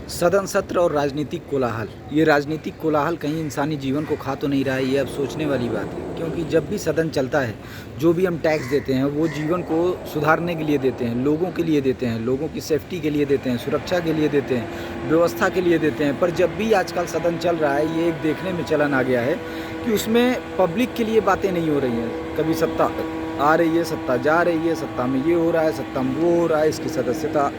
सदन सत्र और राजनीतिक कोलाहल। ये राजनीतिक कोलाहल कहीं इंसानी जीवन को खा तो नहीं रहा है, ये अब सोचने वाली बात है। क्योंकि जब भी सदन चलता है, जो भी हम टैक्स देते हैं वो जीवन को सुधारने के लिए देते हैं, लोगों के लिए देते हैं, लोगों की सेफ्टी के लिए देते हैं, सुरक्षा के लिए देते हैं, व्यवस्था के लिए देते हैं। पर जब भी आजकल सदन चल रहा है, ये एक देखने में चलन आ गया है कि उसमें पब्लिक के लिए बातें नहीं हो रही हैं। कभी सत्ता आ रही है, सत्ता जा रही है, सत्ता में ये हो रहा है, सत्ता में वो हो रहा है, इसकी सदस्यता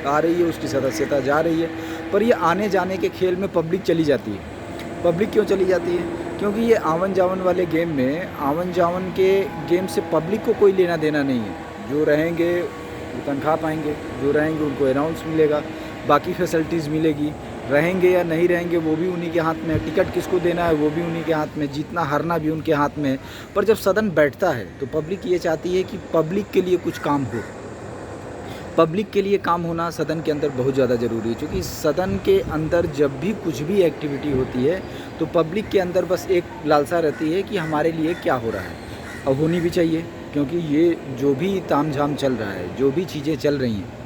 आ रही है, उसकी सदस्यता जा रही है। पर ये आने जाने के खेल में पब्लिक चली जाती है। पब्लिक क्यों चली जाती है? क्योंकि ये आवन जावन वाले गेम में, आवन जावन के गेम से पब्लिक को कोई लेना देना नहीं है। जो रहेंगे वो तनख्वाह पाएंगे, जो रहेंगे उनको अनाउंस मिलेगा, बाकी फैसिलिटीज़ मिलेगी। रहेंगे या नहीं रहेंगे वो भी उन्हीं के हाथ में है, टिकट किसको देना है वो भी उन्हीं के हाथ में, जीतना हारना भी उनके हाथ में है। पर जब सदन बैठता है तो पब्लिक ये चाहती है कि पब्लिक के लिए कुछ काम हो। पब्लिक के लिए काम होना सदन के अंदर बहुत ज़्यादा ज़रूरी है, क्योंकि सदन के अंदर जब भी कुछ भी एक्टिविटी होती है तो पब्लिक के अंदर बस एक लालसा रहती है कि हमारे लिए क्या हो रहा है। अब होनी भी चाहिए, क्योंकि ये जो भी तामझाम चल रहा है, जो भी चीज़ें चल रही हैं,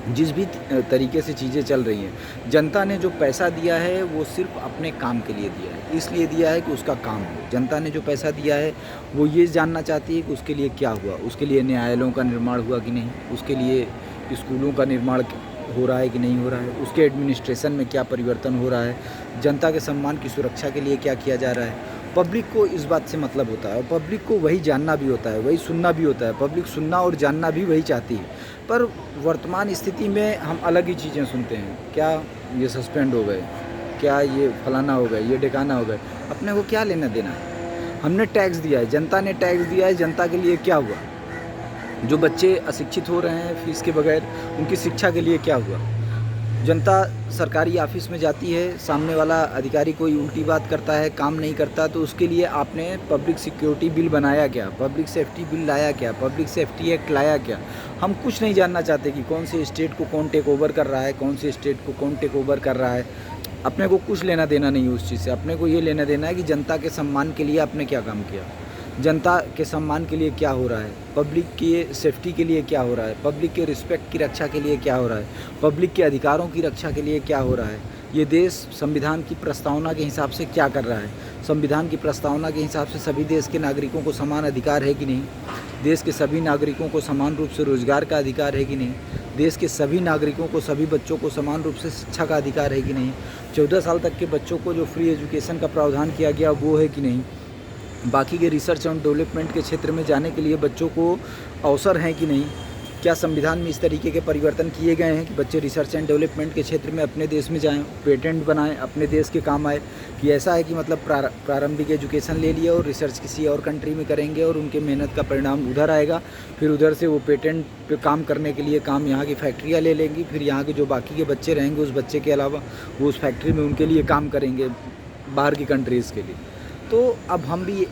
जिस भी तरीके से चीज़ें चल रही हैं, जनता ने जो पैसा दिया है वो सिर्फ अपने काम के लिए दिया है, इसलिए दिया है कि उसका काम हो। जनता ने जो पैसा दिया है वो ये जानना चाहती है कि उसके लिए क्या हुआ, उसके लिए न्यायालयों का निर्माण हुआ कि नहीं, उसके लिए स्कूलों का निर्माण हो रहा है कि नहीं हो रहा है, उसके एडमिनिस्ट्रेशन में क्या परिवर्तन हो रहा है, जनता के सम्मान की सुरक्षा के लिए क्या किया जा रहा है। पब्लिक को इस बात से मतलब होता है और पब्लिक को वही जानना भी होता है, वही सुनना भी होता है। पब्लिक सुनना और जानना भी वही चाहती है। पर वर्तमान स्थिति में हम अलग ही चीज़ें सुनते हैं। क्या ये सस्पेंड हो गए, क्या ये फलाना हो गए, ये ढिकाना हो गए। अपने को क्या लेना देना है? हमने टैक्स दिया है, जनता ने टैक्स दिया है, जनता के लिए क्या हुआ? जो बच्चे अशिक्षित हो रहे हैं फीस के बगैर, उनकी शिक्षा के लिए क्या हुआ? जनता सरकारी ऑफिस में जाती है, सामने वाला अधिकारी कोई उल्टी बात करता है, काम नहीं करता, तो उसके लिए आपने पब्लिक सिक्योरिटी बिल बनाया क्या, पब्लिक सेफ्टी बिल लाया क्या, पब्लिक सेफ्टी एक्ट लाया क्या? हम कुछ नहीं जानना चाहते कि कौन से स्टेट को कौन टेक ओवर कर रहा है, कौन से स्टेट को कौन टेक ओवर कर रहा है। अपने को कुछ लेना देना नहीं है उस चीज़ से। अपने को ये लेना देना है कि जनता के सम्मान के लिए आपने क्या काम किया, जनता के सम्मान के लिए क्या हो रहा है, पब्लिक के सेफ्टी के लिए क्या हो रहा है, पब्लिक के रिस्पेक्ट की रक्षा के लिए क्या हो रहा है, पब्लिक के अधिकारों की रक्षा के लिए क्या हो रहा है। ये देश संविधान की प्रस्तावना के हिसाब से क्या कर रहा है? संविधान की प्रस्तावना के हिसाब से सभी देश के नागरिकों को समान अधिकार है कि नहीं? देश के सभी नागरिकों को समान रूप से रोजगार का अधिकार है कि नहीं? देश के सभी नागरिकों को, सभी बच्चों को समान रूप से शिक्षा का अधिकार है कि नहीं? 14 साल तक के बच्चों को जो फ्री एजुकेशन का प्रावधान किया गया वो है कि नहीं? बाकी के रिसर्च एंड डेवलपमेंट के क्षेत्र में जाने के लिए बच्चों को अवसर हैं कि नहीं? क्या संविधान में इस तरीके के परिवर्तन किए गए हैं कि बच्चे रिसर्च एंड डेवलपमेंट के क्षेत्र में अपने देश में जाएं, पेटेंट बनाएं, अपने देश के काम आए? कि ऐसा है कि मतलब प्रारंभिक एजुकेशन ले लिया और रिसर्च किसी और कंट्री में करेंगे और उनके मेहनत का परिणाम उधर आएगा, फिर उधर से वो पेटेंट पे काम करने के लिए काम यहाँ की फैक्ट्रियाँ ले लेंगी, फिर यहाँ के जो बाकी के बच्चे रहेंगे उस बच्चे के अलावा वो उस फैक्ट्री में उनके लिए काम करेंगे, बाहर की कंट्रीज़ के लिए। तो अब हम भी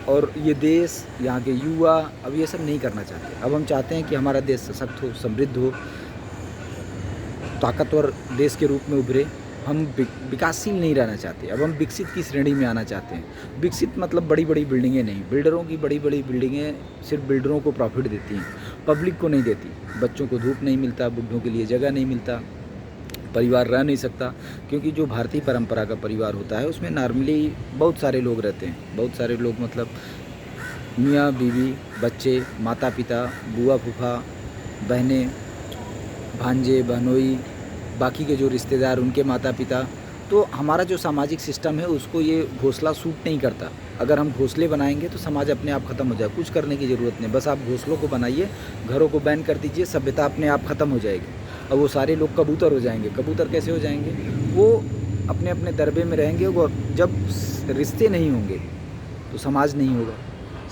और ये देश, यहाँ के युवा अब ये सब नहीं करना चाहते। अब हम चाहते हैं कि हमारा देश सशक्त हो, समृद्ध हो, ताकतवर देश के रूप में उभरे। हम विकासशील नहीं रहना चाहते, अब हम विकसित की श्रेणी में आना चाहते हैं। विकसित मतलब बड़ी बड़ी बिल्डिंगें नहीं, बिल्डरों की बड़ी बड़ी बिल्डिंगें सिर्फ बिल्डरों को प्रॉफिट देती हैं, पब्लिक को नहीं देती। बच्चों को धूप नहीं मिलता, बुढ़ों के लिए जगह नहीं मिलता, परिवार रह नहीं सकता। क्योंकि जो भारतीय परंपरा का परिवार होता है उसमें नॉर्मली बहुत सारे लोग रहते हैं। बहुत सारे लोग मतलब मियाँ बीवी, बच्चे, माता पिता, बुआ फूफा, बहनें, भांजे बहनोई, बाकी के जो रिश्तेदार उनके माता पिता। तो हमारा जो सामाजिक सिस्टम है उसको ये घोंसला सूट नहीं करता। अगर हम घोंसले बनाएंगे तो समाज अपने आप ख़त्म हो जाए। कुछ करने की ज़रूरत नहीं, बस आप घोंसलों को बनाइए, घरों को बैन कर दीजिए, सभ्यता अपने आप ख़त्म हो जाएगी। और वो सारे लोग कबूतर हो जाएंगे। कबूतर कैसे हो जाएंगे? वो अपने अपने दरबे में रहेंगे। और जब रिश्ते नहीं होंगे तो समाज नहीं होगा,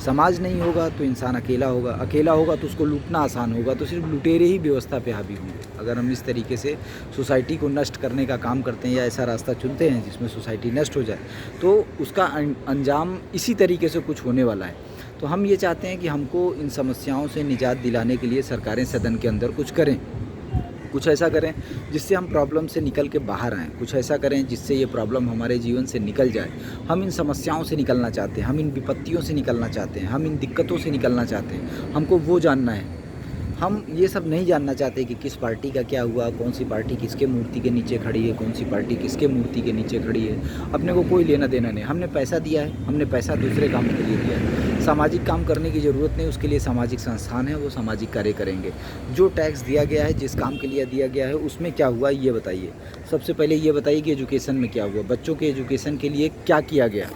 समाज नहीं होगा तो इंसान अकेला होगा, अकेला होगा तो उसको लूटना आसान होगा, तो सिर्फ लुटेरे ही व्यवस्था पे हावी होंगे। अगर हम इस तरीके से सोसाइटी को नष्ट करने का काम करते हैं या ऐसा रास्ता चुनते हैं जिसमें सोसाइटी नष्ट हो जाए, तो उसका अंजाम इसी तरीके से कुछ होने वाला है। तो हम ये चाहते हैं कि हमको इन समस्याओं से निजात दिलाने के लिए सरकारें सदन के अंदर कुछ करें, कुछ ऐसा करें जिससे हम प्रॉब्लम से निकल के बाहर आएँ, कुछ ऐसा करें जिससे ये प्रॉब्लम हमारे जीवन से निकल जाए। हम इन समस्याओं से निकलना चाहते हैं, हम इन विपत्तियों से निकलना चाहते हैं, हम इन दिक्कतों से निकलना चाहते हैं। हमको वो जानना है हम ये सब नहीं जानना चाहते कि किस पार्टी का क्या हुआ, कौन सी पार्टी किसके मूर्ति के नीचे खड़ी है, कौन सी पार्टी किसके मूर्ति के नीचे खड़ी है। अपने को कोई लेना देना नहीं। हमने पैसा दिया है, हमने पैसा दूसरे काम के लिए दिया है। सामाजिक काम करने की ज़रूरत नहीं, उसके लिए सामाजिक संस्थान है, वो सामाजिक कार्य करेंगे। जो टैक्स दिया गया है, जिस काम के लिए दिया गया है, उसमें क्या हुआ ये बताइए। सबसे पहले ये बताइए कि एजुकेशन में क्या हुआ, बच्चों के एजुकेशन के लिए क्या किया गया।